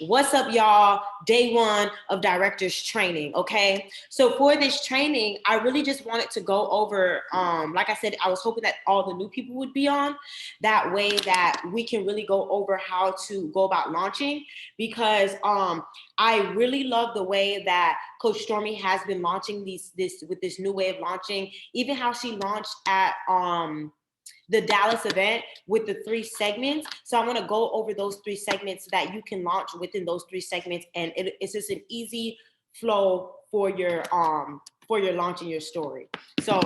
What's up, y'all? Day one of director's training, okay? So for this training, I really just wanted to go over, like I said, I was hoping that all the new people would be on. That way that we can really go over how to go about launching, because I really love the way that Coach Stormy has been launching this new way of launching, even how she launched at the Dallas event with the 3 segments. So I want to go over those 3 segments so that you can launch within those 3 segments, and it's just an easy flow for your launching your story. So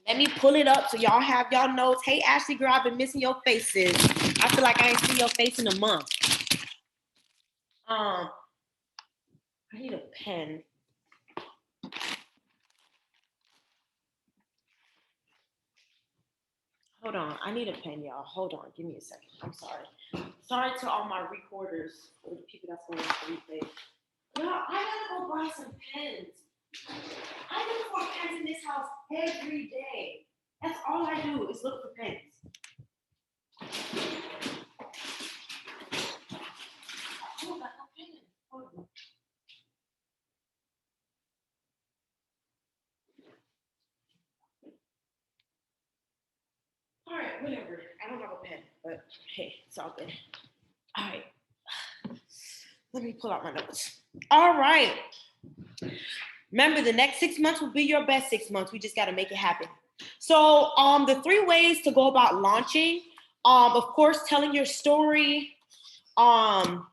let me pull it up so y'all have y'all notes. Hey Ashley girl, I've been missing your faces. I feel like I ain't seen your face in a month. I need a pen. Hold on, I need a pen, y'all. Hold on, give me a second. I'm sorry. Sorry to all my recorders or the people that's going to replay. Y'all, I gotta go buy some pens. I look for pens in this house every day. That's all I do is look for pens. Oh, I got no pen. Hold on. All right, whatever. I don't have a pen, but hey, it's all good. All right. Let me pull out my notes. All right. Remember, the next 6 months will be your best 6 months. We just got to make it happen. So the 3 ways to go about launching, of course, telling your story, talking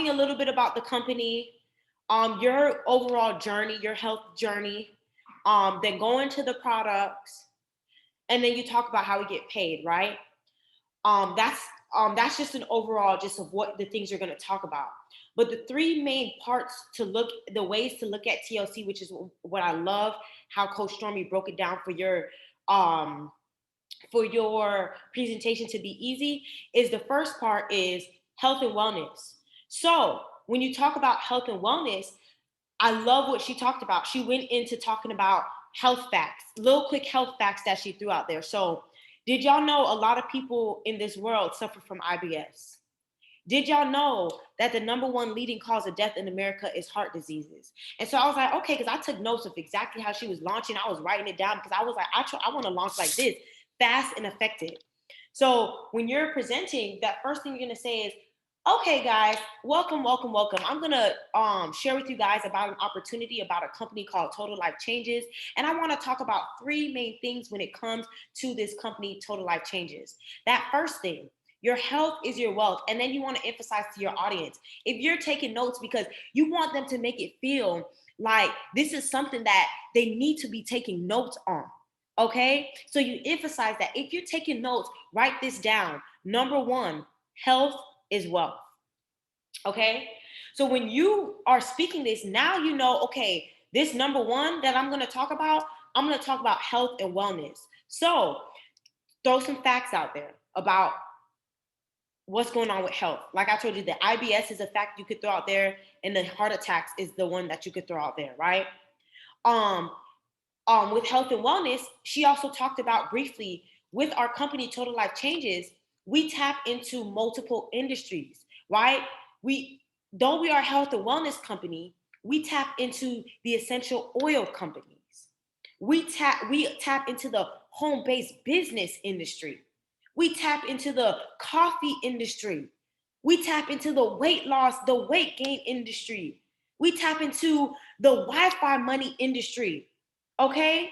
a little bit about the company, your overall journey, your health journey, then go into the products, and then you talk about how we get paid, right? That's just an overall just of what the things you're going to talk about. But the 3 main parts the ways to look at TLC, which is what I love, how Coach Stormy broke it down for your presentation to be easy, is the first part is health and wellness. So when you talk about health and wellness, I love what she talked about. She went into talking about health facts, little quick health facts that she threw out there. So did y'all know a lot of people in this world suffer from IBS? Did y'all know that the #1 leading cause of death in America is heart diseases? And so I was like, okay, because I took notes of exactly how she was launching. I was writing it down because I was like, I want to launch like this, fast and effective. So when you're presenting, that first thing you're going to say is, okay, guys, welcome. I'm going to share with you guys about an opportunity about a company called Total Life Changes. And I want to talk about 3 main things when it comes to this company, Total Life Changes. That first thing, your health is your wealth. And then you want to emphasize to your audience, if you're taking notes because you want them to make it feel like this is something that they need to be taking notes on. Okay, so you emphasize that if you're taking notes, write this down. #1, health is wealth. Okay, so when you are speaking this, now you know, okay, this #1 that I'm going to talk about, I'm going to talk about health and wellness. So throw some facts out there about what's going on with health. Like I told you, the IBS is a fact you could throw out there, and the heart attacks is the one that you could throw out there, right? With health and wellness, she also talked about briefly with our company, Total Life Changes, we tap into multiple industries, right? We are a health and wellness company, we tap into the essential oil companies. We tap into the home-based business industry. We tap into the coffee industry. We tap into the weight loss, the weight gain industry. We tap into the Wi-Fi money industry. Okay?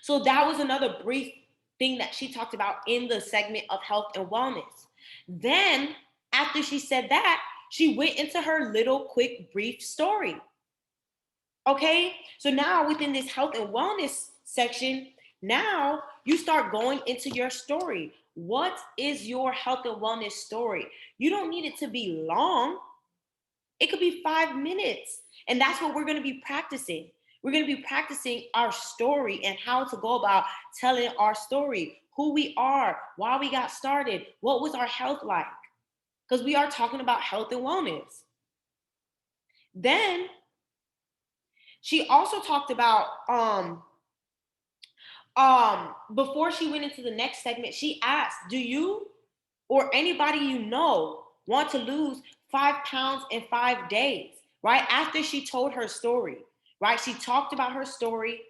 So that was another brief thing that she talked about in the segment of health and wellness. Then, after she said that, she went into her little quick brief story. Okay? So now within this health and wellness section, now you start going into your story. What is your health and wellness story? You don't need it to be long. It could be 5 minutes. And that's what we're going to be practicing. We're going to be practicing our story and how to go about telling our story, who we are, why we got started, what was our health like? Because we are talking about health and wellness. Then she also talked about Before she went into the next segment, she asked, do you or anybody you know want to lose 5 pounds in 5 days? Right after she told her story, right? She talked about her story.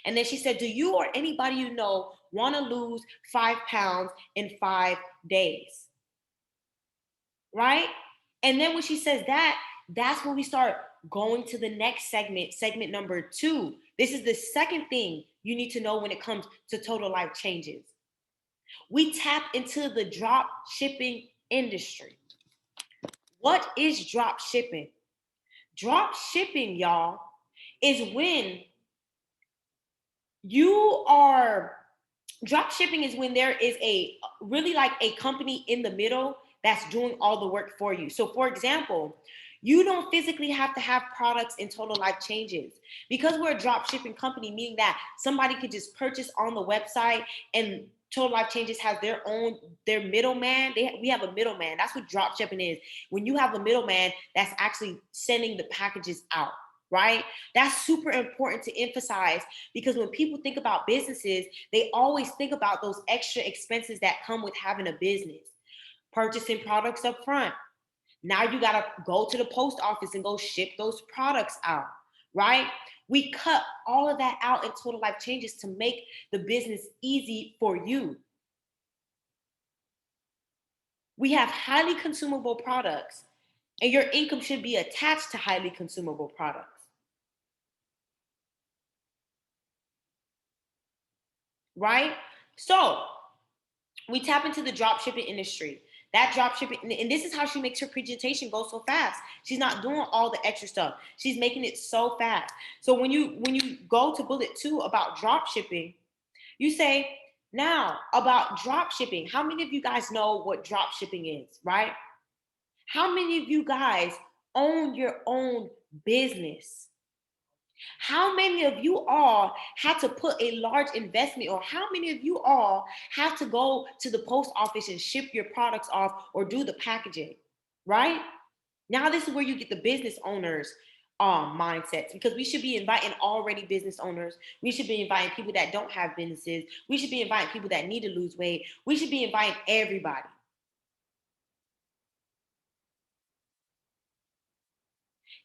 And then she said, do you or anybody you know want to lose 5 pounds in 5 days? Right? And then when she says that, that's when we start going to the next segment, segment number 2. This is the second thing you need to know when it comes to total life changes. We tap into the drop shipping industry. What is drop shipping? Drop shipping, y'all, is when you are drop shipping is when there is a really like a company in the middle that's doing all the work for you. So for example, you don't physically have to have products in total life changes because we're a drop shipping company, meaning that somebody could just purchase on the website and total life changes has their middleman. We have a middleman. That's what drop shipping is. When you have a middleman that's actually sending the packages out, right? That's super important to emphasize because when people think about businesses, they always think about those extra expenses that come with having a business. Purchasing products up front. Now you got to go to the post office and go ship those products out, right? We cut all of that out in total life changes to make the business easy for you. We have highly consumable products, and your income should be attached to highly consumable products. Right? So we tap into the drop shipping industry. That drop shipping, and this is how she makes her presentation go so fast. She's not doing all the extra stuff. She's making it so fast. So when you go to bullet 2 about drop shipping, you say, now about drop shipping, how many of you guys know what drop shipping is, right? How many of you guys own your own business? How many of you all had to put a large investment, or how many of you all have to go to the post office and ship your products off or do the packaging, right? Now, this is where you get the business owners mindsets, because we should be inviting already business owners. We should be inviting people that don't have businesses. We should be inviting people that need to lose weight. We should be inviting everybody.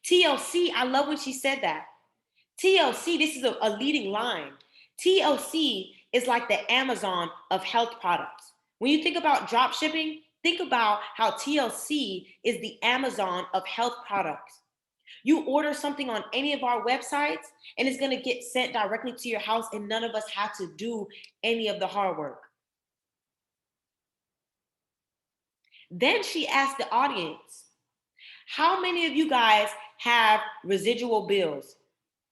TLC, I love when she said that. TLC, this is a leading line. TLC is like the Amazon of health products. When you think about drop shipping, think about how TLC is the Amazon of health products. You order something on any of our websites, and it's going to get sent directly to your house, and none of us have to do any of the hard work. Then she asked the audience, how many of you guys have residual bills?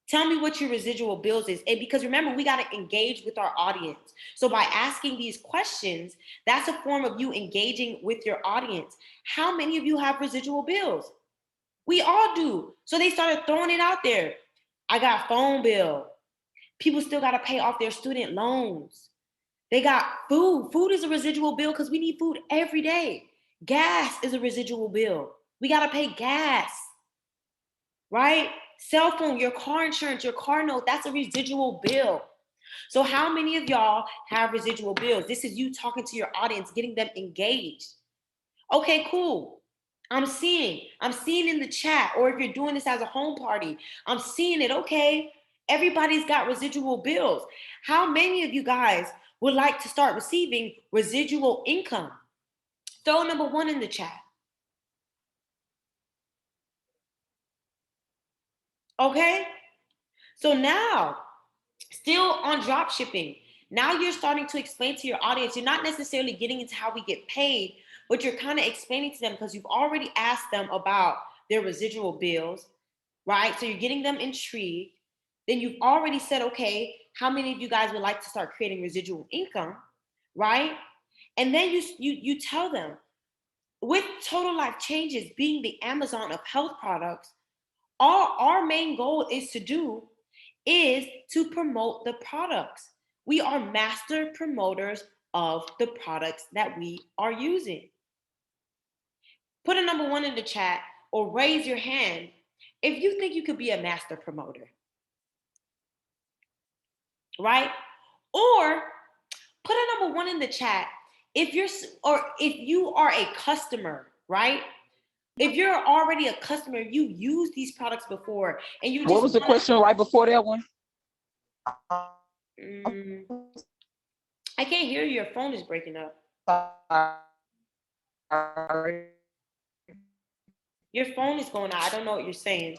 Tell me what your residual bills is. And because remember, we got to engage with our audience. So by asking these questions, that's a form of you engaging with your audience. How many of you have residual bills? We all do. So they started throwing it out there. I got phone bill. People still got to pay off their student loans. They got food. Food is a residual bill because we need food every day. Gas is a residual bill. We got to pay gas, right? Cell phone, your car insurance, your car note, that's a residual bill. So how many of y'all have residual bills? This is you talking to your audience, getting them engaged. Okay, cool. I'm seeing in the chat, or if you're doing this as a home party, I'm seeing it. Okay, everybody's got residual bills. How many of you guys would like to start receiving residual income? Throw number 1 in the chat. Okay, so now, still on drop shipping, now you're starting to explain to your audience. You're not necessarily getting into how we get paid, but you're kind of explaining to them because you've already asked them about their residual bills, right? So you're getting them intrigued. Then you've already said, okay, how many of you guys would like to start creating residual income, right? And then you tell them, with Total Life Changes being the Amazon of health products, our main goal is to promote the products. We are master promoters of the products that we are using. Put a number 1 in the chat or raise your hand if you think you could be a master promoter, right? Or put a number 1 in the chat if you are a customer, right? If you're already a customer, you use these products before, and you just What was the question right before that one? I can't hear you. Your phone is breaking up. Your phone is going out. I don't know what you're saying.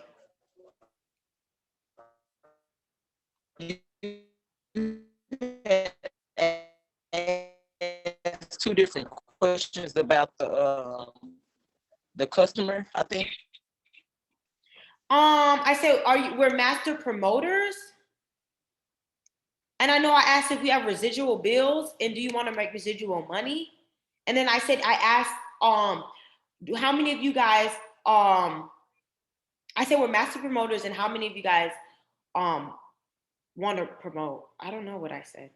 Two different questions about the customer, I think. I said, we're master promoters? And I know I asked if we have residual bills and do you want to make residual money? And then I asked, how many of you guys, I said we're master promoters and how many of you guys want to promote? I don't know what I said.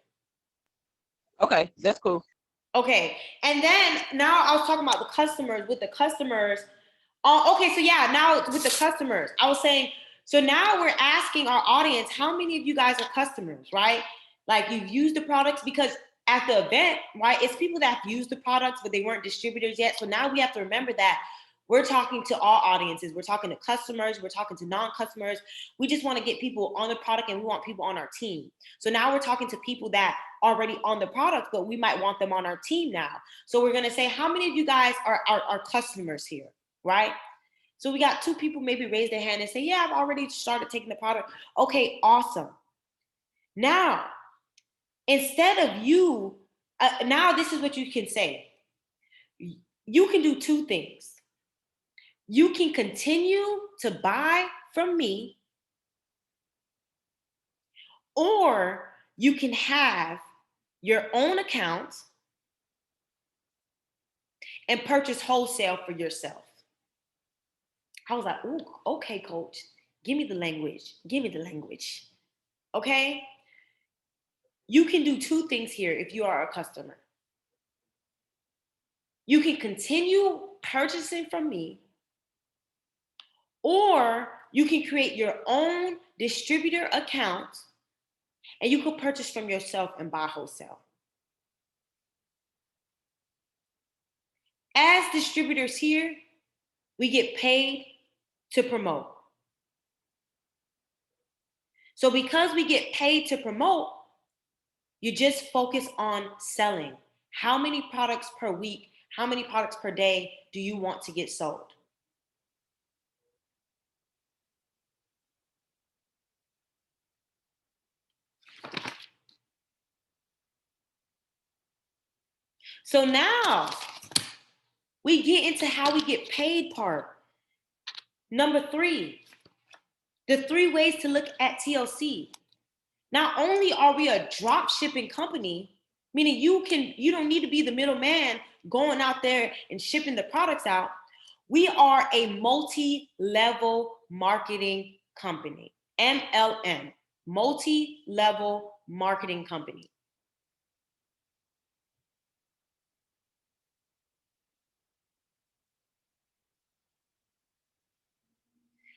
Okay, that's cool. Okay, and then now I was talking about the customers. With the customers, okay, so yeah, now with the customers, I was saying, so now we're asking our audience, how many of you guys are customers, right? Like you've used the products, because at the event, right, it's people that have used the products, but they weren't distributors yet. So now we have to remember that we're talking to all audiences. We're talking to customers. We're talking to non-customers. We just want to get people on the product and we want people on our team. So now we're talking to people that are already on the product, but we might want them on our team now. So we're going to say, how many of you guys are customers here, right? So we got 2 people maybe raise their hand and say, yeah, I've already started taking the product. Okay, awesome. Now, instead of you, now this is what you can say. You can do 2 things. You can continue to buy from me, or you can have your own account and purchase wholesale for yourself. I was like, ooh, okay, coach, give me the language. Give me the language. Okay? You can do 2 things here if you are a customer. You can continue purchasing from me, or you can create your own distributor account and you can purchase from yourself and buy wholesale. As distributors here, we get paid to promote. So because we get paid to promote, you just focus on selling. How many products per week, how many products per day do you want to get sold? So now we get into how we get paid part. Number 3, the 3 ways to look at TLC. Not only are we a drop shipping company, meaning you don't need to be the middleman going out there and shipping the products out. We are a multi-level marketing company, MLM, multi-level marketing company.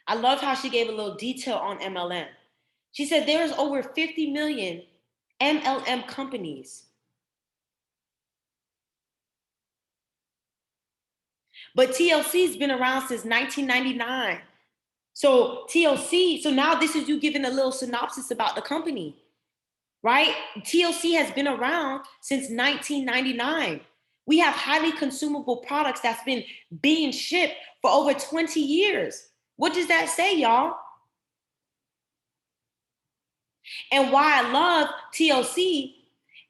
I love how she gave a little detail on MLM. She said there's over 50 million MLM companies. But TLC's been around since 1999. So TLC, so now this is you giving a little synopsis about the company, right? TLC has been around since 1999. We have highly consumable products that's been being shipped for over 20 years. What does that say, y'all? And why I love TLC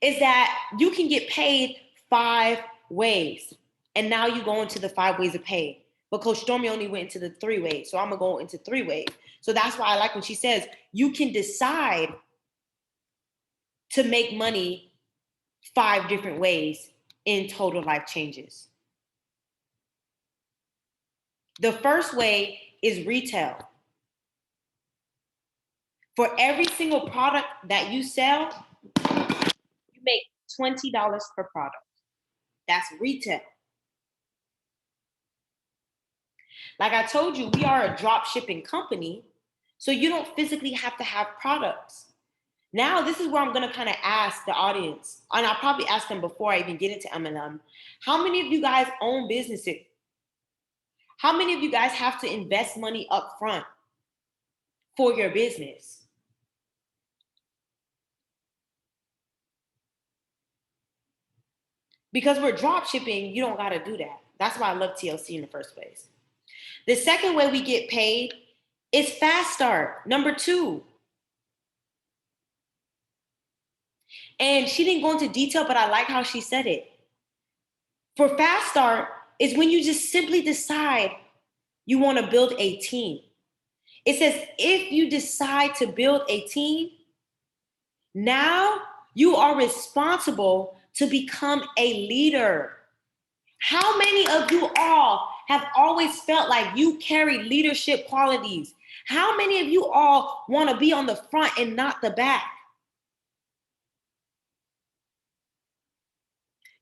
is that you can get paid 5 ways. And now you go into the 5 ways of pay. But Coach Stormy only went into the 3 ways. So I'm going to go into 3 ways. So that's why I like when she says you can decide to make money 5 different ways in Total Life Changes. The first way is retail. For every single product that you sell, you make $20 per product. That's retail. Like I told you, we are a drop shipping company, so you don't physically have to have products. Now, this is where I'm going to kind of ask the audience, and I'll probably ask them before I even get into MLM. How many of you guys own businesses? How many of you guys have to invest money up front for your business? Because we're drop shipping, you don't got to do that. That's why I love TLC in the first place. The second way we get paid is fast start, number 2. And she didn't go into detail, but I like how she said it. For fast start is when you just simply decide you want to build a team. It says if you decide to build a team, now you are responsible to become a leader. How many of you all have always felt like you carry leadership qualities? How many of you all want to be on the front and not the back?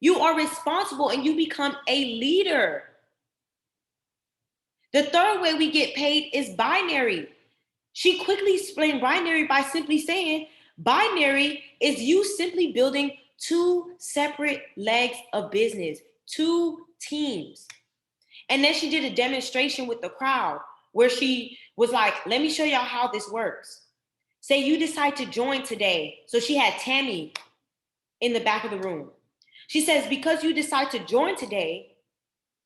You are responsible and you become a leader. The third way we get paid is binary. She quickly explained binary by simply saying binary is you simply building 2 separate legs of business, 2 teams. And then she did a demonstration with the crowd where she was like, let me show y'all how this works. Say you decide to join today. So she had Tammy in the back of the room. She says, because you decide to join today,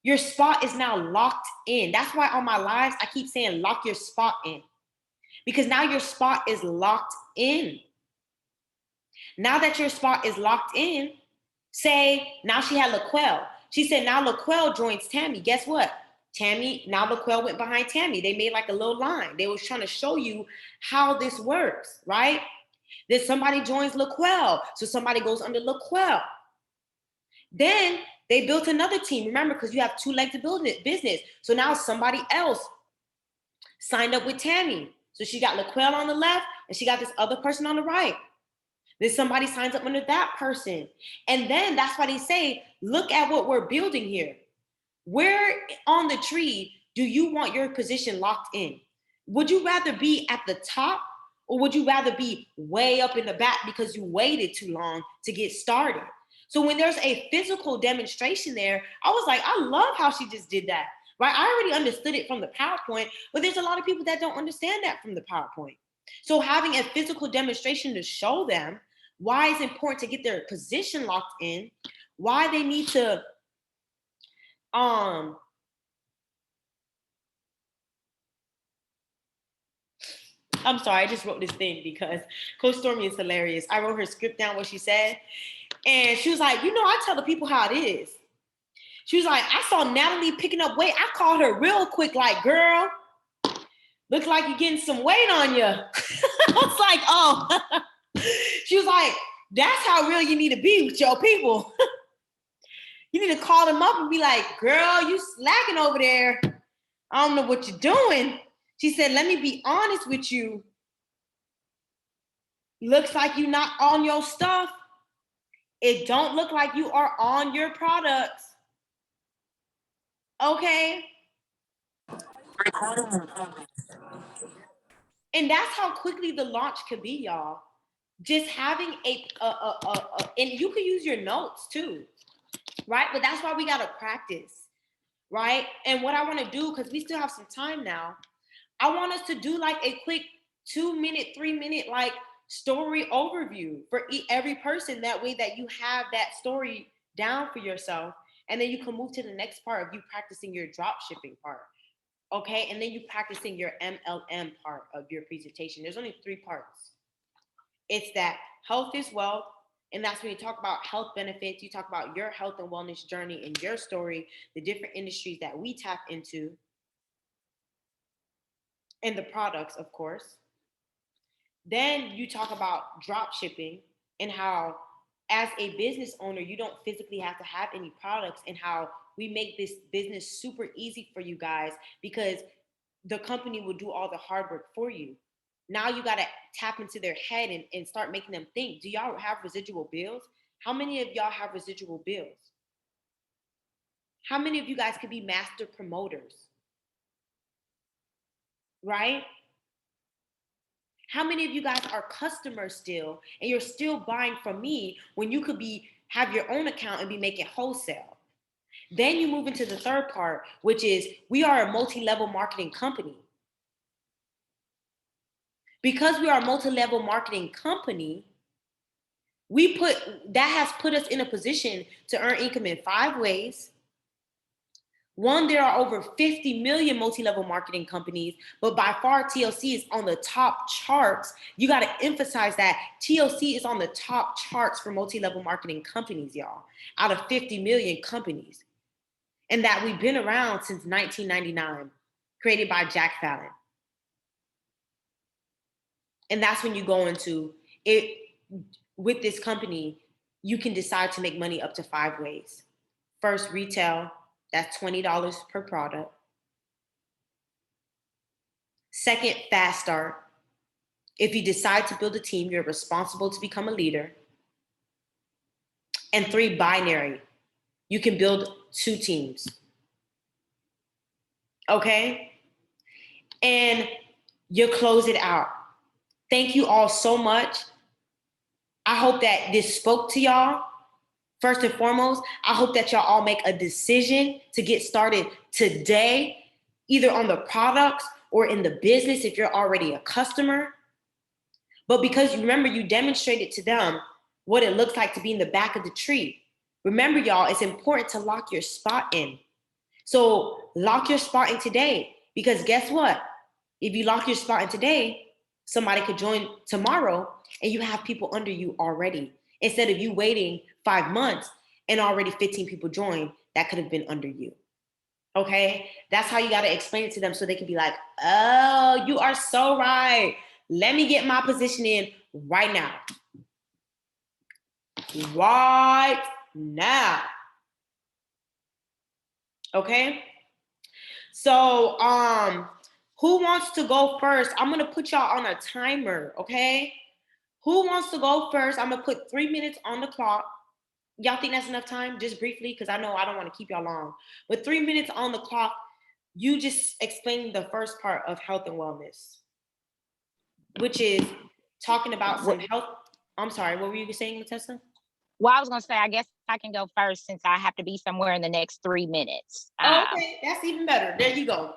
your spot is now locked in. That's why on my lives, I keep saying lock your spot in. Because now your spot is locked in. Now that your spot is locked in, say now she had LaQuelle. She said now LaQuelle joins Tammy. Guess what? Tammy, now LaQuelle went behind Tammy. They made like a little line. They was trying to show you how this works, right? Then somebody joins LaQuelle. So somebody goes under LaQuelle. Then they built another team. Remember, because you have 2 legs to build it, business. So now somebody else signed up with Tammy. So she got LaQuelle on the left and she got this other person on the right. Then somebody signs up under that person. And then that's why they say, look at what we're building here. Where on the tree do you want your position locked in? Would you rather be at the top or would you rather be way up in the back because you waited too long to get started? So when there's a physical demonstration there, I was like, I love how she just did that, right? I already understood it from the PowerPoint, but there's a lot of people that don't understand that from the PowerPoint. So having a physical demonstration to show them why it's important to get their position locked in, why they need to I'm sorry, I just wrote this thing because Coach Stormy is hilarious. I wrote her script down what she said, and she was like, I tell the people how it is. She was like, I saw Natalie picking up weight. I called her real quick, like, girl, looks like you're getting some weight on you. I was like, oh. She was like, that's how real you need to be with your people. You need to call them up and be like, girl, you slacking over there. I don't know what you're doing. She said, let me be honest with you. Looks like you're not on your stuff. It don't look like you are on your products. Okay? And that's how quickly the launch could be, y'all. Just having and you can use your notes too, right? But that's why we got to practice, right? And what I want to do, because we still have some time now, I want us to do like a quick 2-minute, 3-minute like story overview for every person. That way that you have that story down for yourself. And then you can move to the next part of you practicing your drop shipping part. Okay. And then you practicing your MLM part of your presentation. There's only 3 parts. It's that health is wealth. And that's when you talk about health benefits. You talk about your health and wellness journey and your story, the different industries that we tap into, and the products, of course. Then you talk about drop shipping and how, as a business owner, you don't physically have to have any products, and how we make this business super easy for you guys because the company will do all the hard work for you. Now you got to tap into their head and start making them think. Do y'all have residual bills? How many of y'all have residual bills? How many of you guys could be master promoters? Right? How many of you guys are customers still, and you're still buying from me when you could have your own account and be making wholesale? Then you move into the third part, which is we are a multi-level marketing company. Because we are a multi-level marketing company, that has put us in a position to earn income in 5 ways. One, there are over 50 million multi-level marketing companies, but by far TLC is on the top charts. You got to emphasize that TLC is on the top charts for multi-level marketing companies, y'all, out of 50 million companies. And that we've been around since 1999, created by Jack Fallon. And that's when you go into it. With this company, you can decide to make money up to 5 ways. First, retail. That's $20 per product. Second, fast start. If you decide to build a team, you're responsible to become a leader. And 3, binary. You can build 2 teams. Okay? And you close it out. Thank you all so much. I hope that this spoke to y'all. First and foremost, I hope that y'all all make a decision to get started today, either on the products or in the business if you're already a customer. But because you remember, you demonstrated to them what it looks like to be in the back of the tree. Remember, y'all, it's important to lock your spot in. So lock your spot in today, because guess what? If you lock your spot in today, somebody could join tomorrow and you have people under you already. Instead of you waiting 5 months and already 15 people join that could have been under you. Okay? That's how you got to explain it to them so they can be like, oh, you are so right. Let me get my position in right now. Right now. Okay? So, who wants to go first? I'm going to put y'all on a timer, okay? Who wants to go first? I'm going to put 3 minutes on the clock. Y'all think that's enough time? Just briefly, because I know I don't want to keep y'all long. But 3 minutes on the clock, you just explain the first part of health and wellness, which is talking about some health. I'm sorry, what were you saying, Latessa? Well, I was going to say, I guess I can go first since I have to be somewhere in the next 3 minutes. Okay, that's even better. There you go.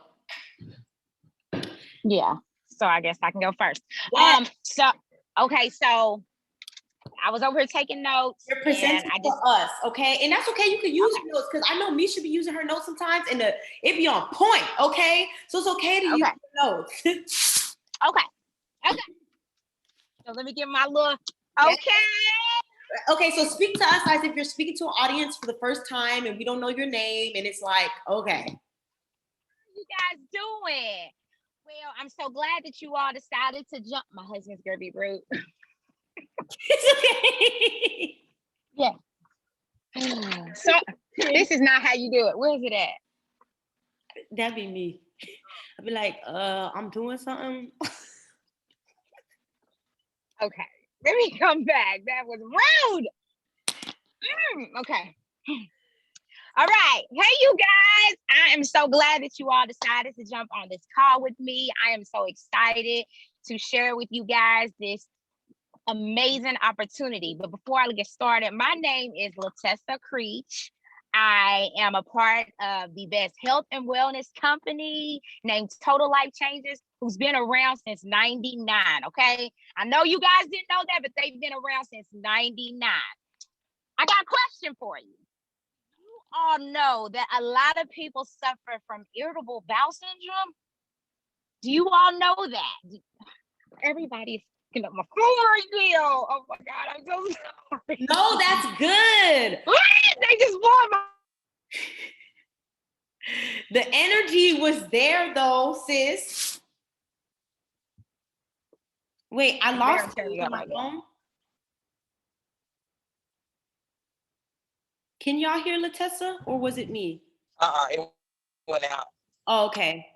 Yeah, so I guess I can go first. So I was over here taking notes. You're presenting for us, okay? And that's okay. You can use your notes, because I know me should be using her notes sometimes, and it be on point, okay? So it's okay to use your notes. Okay. So let me give my little. Okay, so speak to us as if you're speaking to an audience for the first time and we don't know your name, and it's like, okay. How are you guys doing? Well, I'm so glad that you all decided to jump. My husband's gonna be rude. It's okay. Yeah. So this is not how you do it. Where's it at? That'd be me. I'd be like, I'm doing something. Okay. Let me come back. That was rude. Okay. All right. Hey, you guys. I am so glad that you all decided to jump on this call with me. I am so excited to share with you guys this amazing opportunity. But before I get started, my name is Latessa Creech. I am a part of the best health and wellness company named Total Life Changes, who's been around since 99, okay? I know you guys didn't know that, but they've been around since 99. I got a question for you. You all know that a lot of people suffer from irritable bowel syndrome? Do you all know that? Everybody's picking up my phone right now. Oh my God, I'm so sorry. No, that's good. They just want my. The energy was there though, sis. Wait, I lost you on my phone. Can y'all hear Latessa, or was it me? It went out. Oh, okay.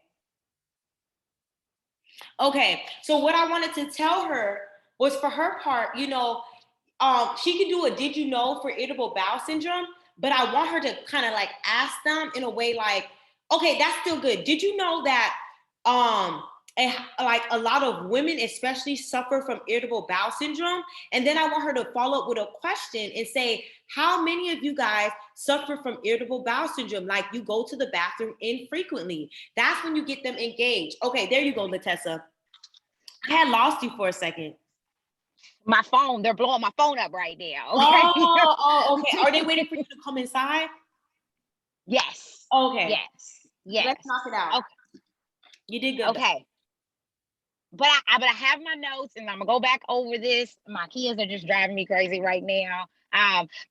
Okay, so what I wanted to tell her was, for her part, you know, she could do a did you know for irritable bowel syndrome, but I want her to kind of like ask them in a way like, okay, that's still good. Did you know that and like a lot of women especially suffer from irritable bowel syndrome. And then I want her to follow up with a question and say, how many of you guys suffer from irritable bowel syndrome? Like you go to the bathroom infrequently. That's when you get them engaged. Okay, there you go, Latessa. I had lost you for a second. My phone, they're blowing my phone up right now. Okay. Okay. Are they waiting for you to come inside? Yes. Okay. Yes. Let's knock it out. Okay. You did good. Okay. But I have my notes and I'm gonna go back over this. My kids are just driving me crazy right now.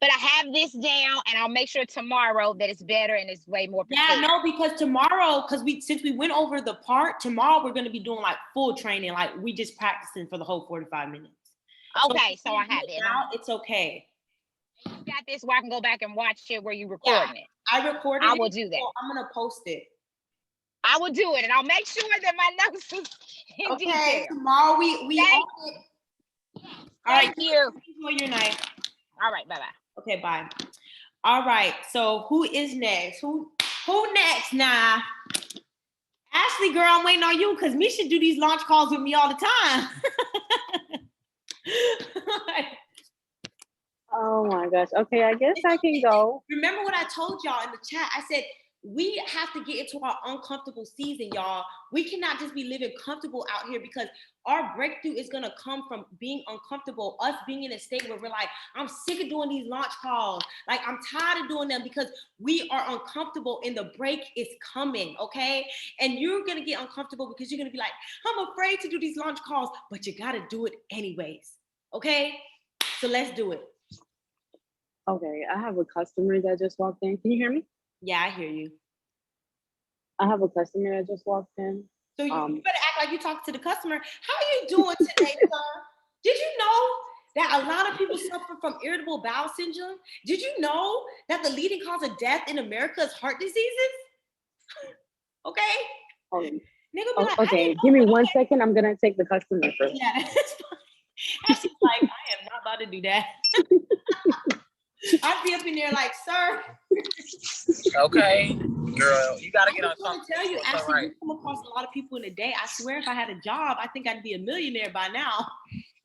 But I have this down and I'll make sure tomorrow that it's better and it's way more prepared. Yeah, no, because tomorrow, since we went over the part, tomorrow we're gonna be doing like full training, like we just practicing for the whole 45 minutes. Okay, so I have it. Now it's okay. You got this where I can go back and watch it where you recording it. I recorded it. I will do that. So I'm gonna post it. I will do it, and I'll make sure that my notes is in detail. Tomorrow we Thank all right, you. Enjoy your night. All right, bye-bye. Okay, bye. All right, so who is next? Who next now? Ashley, girl, I'm waiting on you because Misha do these launch calls with me all the time. Oh my gosh. Okay, I guess I can go. Remember what I told y'all in the chat? I said, we have to get into our uncomfortable season, y'all. We cannot just be living comfortable out here because our breakthrough is gonna come from being uncomfortable, us being in a state where we're like, I'm sick of doing these launch calls. Like, I'm tired of doing them because we are uncomfortable and the break is coming, okay? And you're gonna get uncomfortable because you're gonna be like, I'm afraid to do these launch calls, but you gotta do it anyways, okay? So let's do it. Okay, I have a customer that just walked in. Can you hear me? Yeah, I hear you. I have a customer that just walked in. So you better act like you talk to the customer. How are you doing today, sir? Did you know that a lot of people suffer from irritable bowel syndrome? Did you know that the leading cause of death in America is heart diseases? Okay. Nigga be like, okay, give me 1 second. I'm gonna take the customer first. Yeah, that's fine. And she's like, I am not about to do that. I'd be up in there like, sir. Okay, girl, you gotta get on something. I tell you, actually, you come across a lot of people in a day. I swear, if I had a job, I think I'd be a millionaire by now,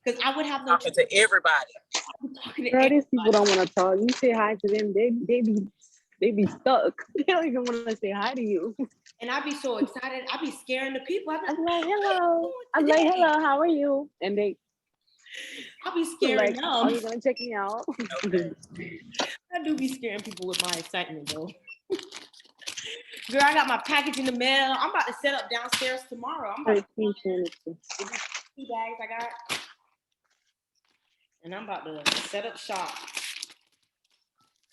because I would have no talking to everybody. Girl, these people don't want to talk. You say hi to them, they be stuck. They don't even want to say hi to you. And I'd be so excited. I'd be scaring the people. I'd be like, hello. I'm like, hello, how are you? And I'll be scaring them. Are you gonna check me out? Okay. I do be scaring people with my excitement, though. Girl, I got my package in the mail. I'm about to set up downstairs tomorrow. I'm about to 2 bags I got. And I'm about to set up shop.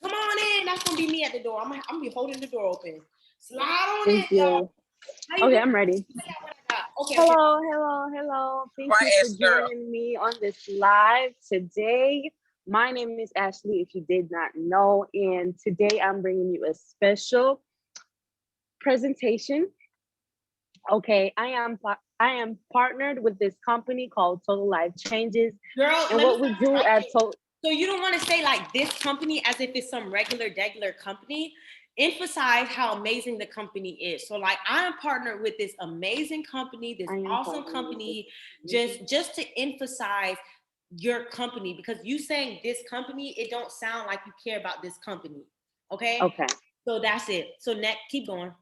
Come on in. That's gonna be me at the door. I'm gonna be holding the door open. Slide on Thank in, you. y'all. Okay, I'm ready. Okay. Hello. Thank you for joining me on this live today. My name is Ashley, if you did not know, and today I'm bringing you a special presentation. Okay, I am partnered with this company called Total Life Changes. Girl, and what we do at Total. So you don't want to say like this company as if it's some regular company. Emphasize how amazing the company is. So like I'm partnered with this amazing company, this awesome company, just to emphasize your company, because you saying this company, it don't sound like you care about this company. Okay. So that's it. So next, keep going.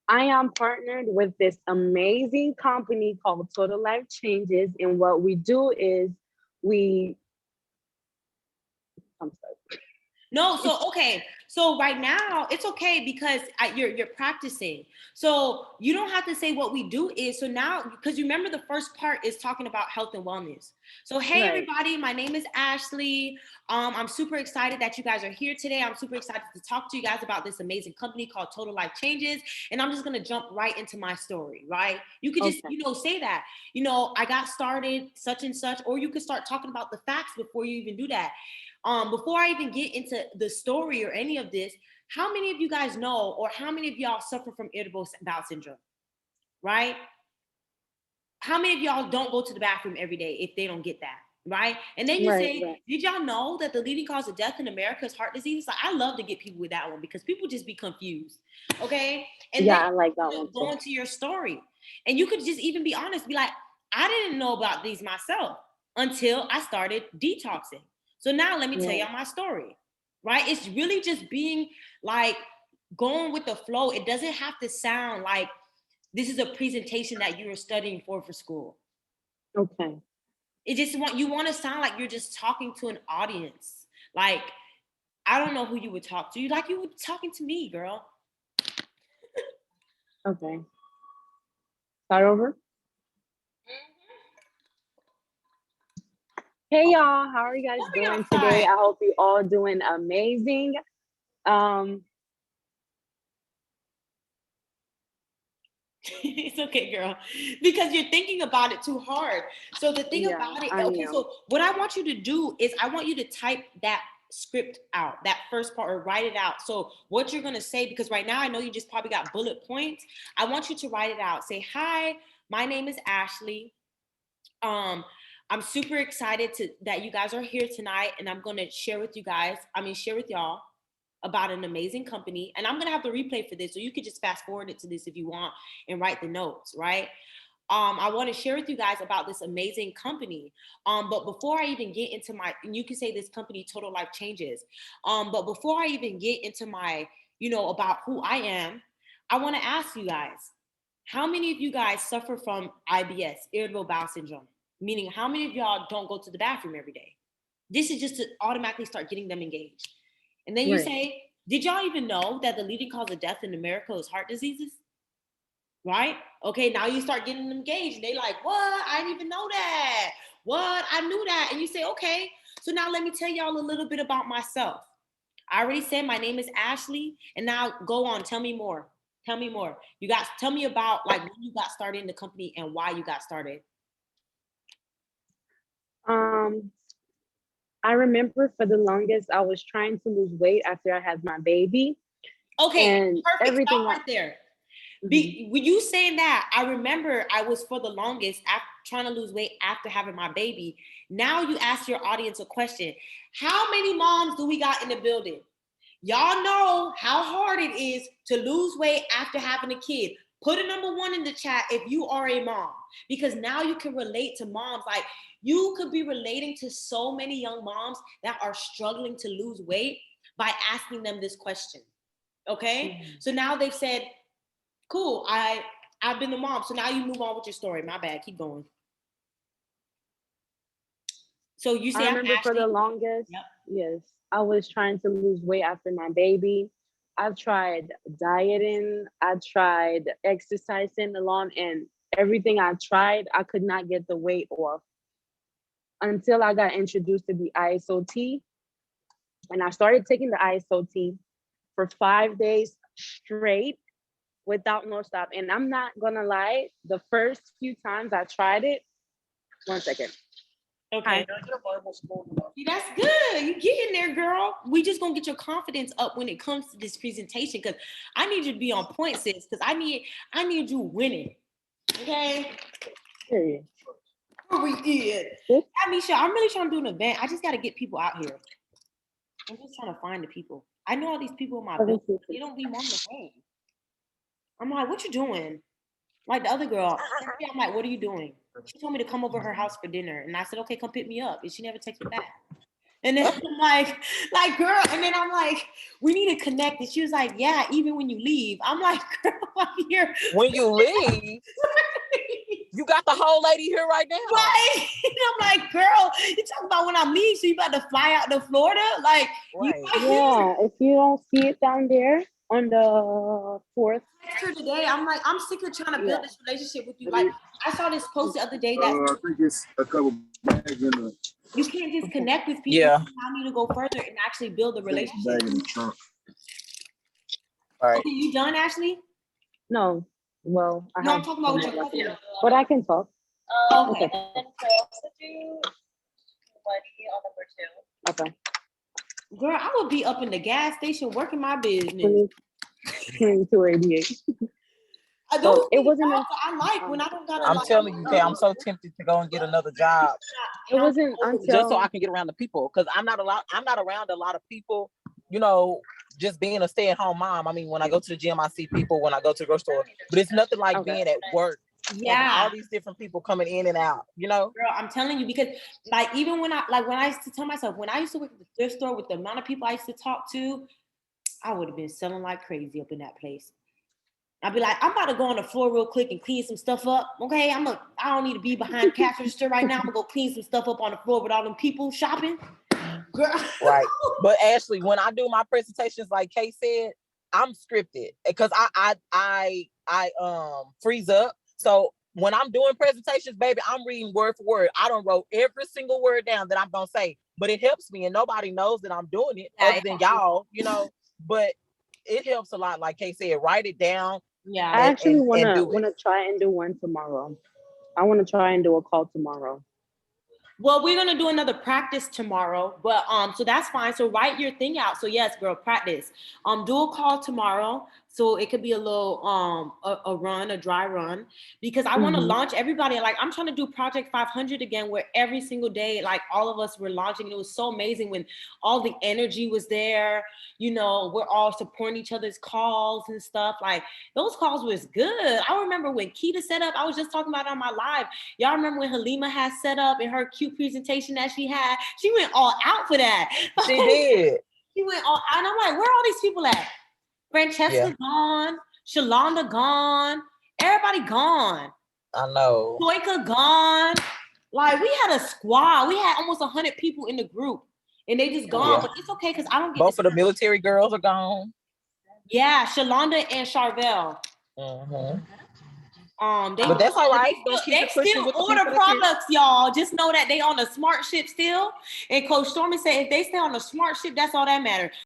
I am partnered with this amazing company called Total Life Changes, and what we do is I'm sorry. No, so okay. So right now it's okay because you're practicing. So you don't have to say what we do is. So now, because you remember the first part is talking about health and wellness. So hey everybody, my name is Ashley. I'm super excited that you guys are here today. I'm super excited to talk to you guys about this amazing company called Total Life Changes. And I'm just gonna jump right into my story, right? You could just, say that, I got started such and such, or you could start talking about the facts before you even do that. Before I even get into the story or any of this, how many of you guys know, or how many of y'all suffer from irritable bowel syndrome, right? How many of y'all don't go to the bathroom every day if they don't get that, right? And then you say, did y'all know that the leading cause of death in America is heart disease? Like, I love to get people with that one because people just be confused, okay? And I like that one. Go into your story. And you could just even be honest, be like, I didn't know about these myself until I started detoxing. So now let me tell y'all my story, right? It's really just being like going with the flow. It doesn't have to sound like this is a presentation that you were studying for school. Okay. It just you want to sound like you're just talking to an audience. Like, I don't know who you would talk to. You like you were talking to me, girl. Okay. Start over. Hey y'all, how are you guys doing today? I hope you all doing amazing. It's okay, girl, because you're thinking about it too hard. So the thing about it, okay, so what I want you to do is I want you to type that script out, that first part, or write it out. So what you're going to say, because right now I know you just probably got bullet points. I want you to write it out. Say, hi, my name is Ashley. I'm super excited that you guys are here tonight, and I'm going to share with y'all about an amazing company. And I'm going to have the replay for this, so you could just fast forward it to this if you want and write the notes, right? I want to share with you guys about this amazing company. But before I even get into and you can say this company, Total Life Changes. But before I even get into my, about who I am, I want to ask you guys, how many of you guys suffer from IBS, irritable bowel syndrome? Meaning, how many of y'all don't go to the bathroom every day? This is just to automatically start getting them engaged. And then you say, did y'all even know that the leading cause of death in America is heart diseases? Right? Okay, now you start getting them engaged. They like, what? I didn't even know that. What? I knew that. And you say, okay, so now let me tell y'all a little bit about myself. I already said my name is Ashley. And now go on, tell me more. Tell me more. You guys, tell me about like when you got started in the company and why you got started. I remember for the longest I was trying to lose weight after I had my baby. Okay, and perfect. Everything stop right there. With you saying that, I remember I was for the longest trying to lose weight after having my baby. Now you ask your audience a question. How many moms do we got in the building? Y'all know how hard it is to lose weight after having a kid. Put a number 1 in the chat if you are a mom, because now you can relate to moms. Like, you could be relating to so many young moms that are struggling to lose weight by asking them this question. Okay? So now they've said, cool, I've been the mom. So now you move on with your story. My bad, keep going. So you say, I remember for the longest, yes, I was trying to lose weight after my baby. I've tried dieting, I tried exercising along, and everything I tried, I could not get the weight off until I got introduced to the ISOT. And I started taking the ISOT for 5 days straight without no stop. And I'm not gonna lie, the first few times I tried it, 1 second. Okay. See, that's good. You get in there, girl. We just gonna get your confidence up when it comes to this presentation, because I need you to be on point, sis. Because I need you winning. Okay. Period. We did. Amisha, I'm really trying to do an event. I just got to get people out here. I'm just trying to find the people. I know all these people in my building. They don't be wanting to hang. I'm like, what you doing? Like the other girl. I'm like, what are you doing? She told me to come over her house for dinner. And I said, okay, come pick me up. And she never texted me back. And then I'm like, girl. And then I'm like, we need to connect. And she was like, yeah, even when you leave. I'm like, girl, I'm here. When you leave? You got the whole lady here right now. Right. And I'm like, girl, you talking about when I leave, so you about to fly out to Florida? Like, yeah, if you don't see it down there on the 4th. Today, I'm like, I'm sick of trying to build this relationship with you. Like, I saw this post the other day that I think it's a couple bags in the. You can't just connect with people. Yeah. I need to go further and actually build a relationship. Bag in the trunk. All right. Okay, you done, Ashley? No. Well, I'm talking about with your cousin. But I can talk. Okay. And so also do money on number 2. Okay. Girl, I would be up in the gas station working my business. 2288. So it wasn't. I like when I don't got. I'm telling you, I'm so tempted to go and get another job. It wasn't until just so I can get around the people, because I'm not around a lot of people. You know, just being a stay-at-home mom. I mean, when I go to the gym, I see people. When I go to the grocery store, but it's nothing like being at work having all these different people coming in and out, you know? Girl, I'm telling you, because like even when I used to tell myself, when I used to work at the thrift store with the amount of people I used to talk to, I would have been selling like crazy up in that place. I'd be like, I'm about to go on the floor real quick and clean some stuff up. Okay, I don't need to be behind cash register right now. I'm gonna go clean some stuff up on the floor with all them people shopping. Girl. Right. But Ashley, when I do my presentations, like Kay said, I'm scripted because I freeze up. So when I'm doing presentations, baby, I'm reading word for word. I don't wrote every single word down that I'm gonna say, but it helps me, and nobody knows that I'm doing it other than y'all, you know. But it helps a lot, like Kay said, write it down. Yeah. I actually wanna try and do one tomorrow. I want to try and do a call tomorrow. Well, we're gonna do another practice tomorrow, but so that's fine. So write your thing out. So yes, girl, practice. Do a call tomorrow. So it could be a little a dry run, because I want to launch everybody. Like I'm trying to do Project 500 again, where every single day, like all of us were launching. It was so amazing when all the energy was there. You know, we're all supporting each other's calls and stuff. Like those calls was good. I remember when Keita set up. I was just talking about it on my live. Y'all remember when Halima had set up in her cute presentation that she had? She went all out for that. She did. She went all out. And I'm like, where are all these people at? Francesca gone, Shalonda gone, everybody gone. I know. Toika gone. Like we had a squad. We had almost 100 people in the group, and they just gone. But it's okay because I don't get. Both of the military girls are gone. Yeah, Shalonda and Charvel. But that's all right. They still order products, y'all. Just know that they on the smart ship still. And Coach Stormy said if they stay on the smart ship, that's all that matters.